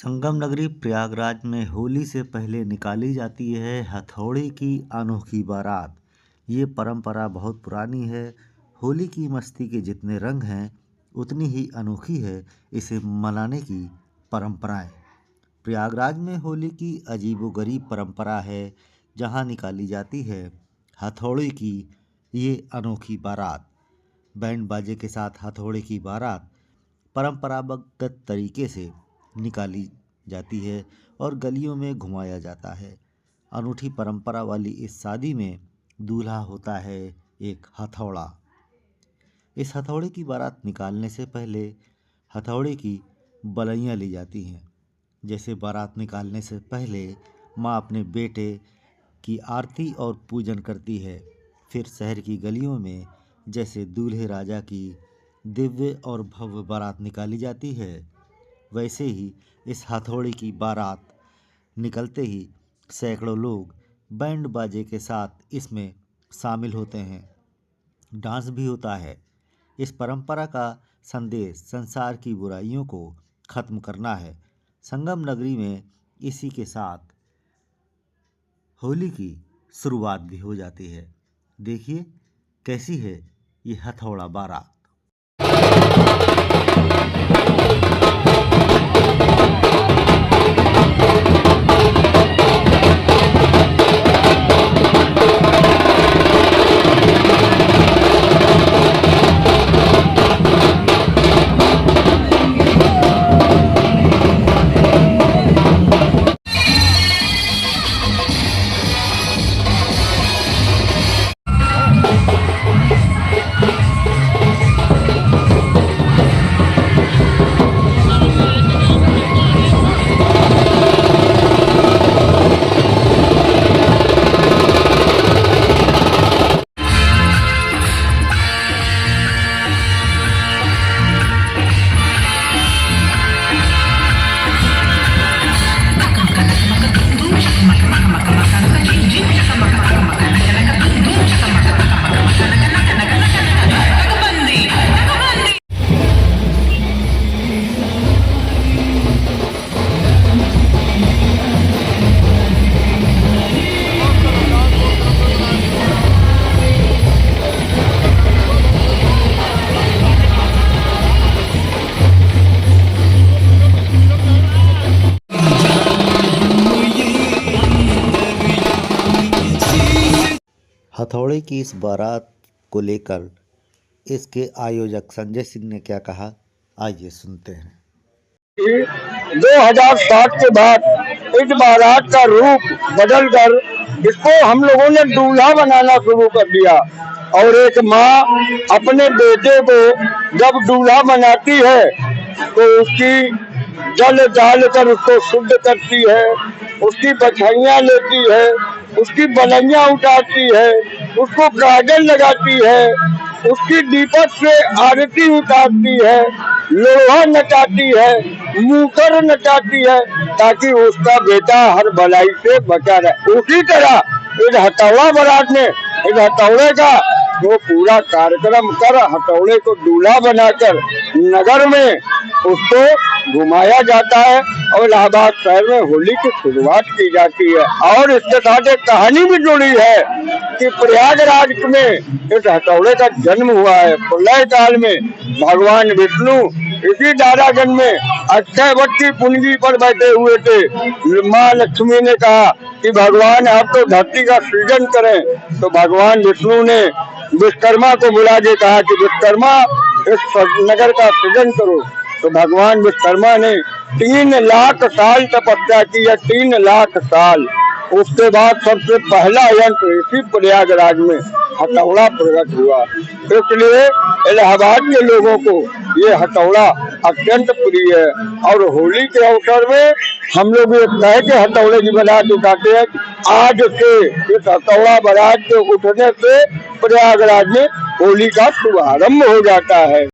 संगम नगरी प्रयागराज में होली से पहले निकाली जाती है हथौड़े की अनोखी बारात। ये परंपरा बहुत पुरानी है। होली की मस्ती के जितने रंग हैं उतनी ही अनोखी है इसे मनाने की परंपराएं। प्रयागराज में होली की अजीबोगरीब परंपरा है जहां निकाली जाती है हथौड़े की ये अनोखी बारात। बैंड बाजे के साथ हथौड़े की बारात परंपरागत तरीके से निकाली जाती है और गलियों में घुमाया जाता है। अनूठी परंपरा वाली इस शादी में दूल्हा होता है एक हथौड़ा। इस हथौड़े की बारात निकालने से पहले हथौड़े की बलैयाँ ली जाती हैं। जैसे बारात निकालने से पहले माँ अपने बेटे की आरती और पूजन करती है। फिर शहर की गलियों में जैसे दूल्हे राजा की दिव्य और भव्य बारात निकाली जाती है, वैसे ही इस हथौड़े की बारात निकलते ही सैकड़ों लोग बैंड बाजे के साथ इसमें शामिल होते हैं। डांस भी होता है। इस परंपरा का संदेश संसार की बुराइयों को खत्म करना है। संगम नगरी में इसी के साथ होली की शुरुआत भी हो जाती है। देखिए कैसी है ये हथौड़ा बारात। हथौड़े की इस बारात को लेकर इसके आयोजक संजय सिंह ने क्या कहा, आइए सुनते हैं। 2007 के बाद इस बारात का रूप बदलकर इसको हम लोगों ने दूल्हा बनाना शुरू कर दिया और एक माँ अपने बेटे को जब दूल्हा बनाती है तो उसकी जल डाल कर उसको शुद्ध करती है, उसकी बधाइयाँ लेती है, उसकी बलैयाँ उतारती है, उसको काजल लगाती है, उसकी दीपक से आरती उतारती है, लोहा नचाती है, मूकर नचाती है ताकि उसका बेटा हर भलाई से बचा रहे। उसी तरह इस हथौड़ा बारात में इस हथौड़े का वो पूरा कार्यक्रम कर हथौड़े को दूल्हा बनाकर नगर में उसको घुमाया जाता है और इलाहाबाद शहर में होली की शुरुआत की जाती है। और इसके साथ एक कहानी भी जुड़ी है कि प्रयागराज में इस हथौड़े का जन्म हुआ है। प्रलय काल में भगवान विष्णु इसी दारागंज में अक्षयवट की पुंजी पर बैठे हुए थे। माँ लक्ष्मी ने कहा कि भगवान आप तो धरती का सृजन करें, तो भगवान विष्णु ने विश्वकर्मा को बुला के कहा कि विश्वकर्मा इस नगर का सृजन करो। तो भगवान विश्वकर्मा ने 3 लाख साल तपस्या की है, 3 लाख साल। उसके बाद सबसे पहला यंत्र इसी प्रयागराज में हथौड़ा प्रकट हुआ। इसलिए इलाहाबाद के लोगों को ये हथौड़ा अत्यंत प्रिय है और होली के अवसर में हम लोग ये कह के हथौड़े की बारात उठाते हैं। आज से इस हथौड़ा बारात के उठने से प्रयागराज में होली का शुभारंभ हो जाता है।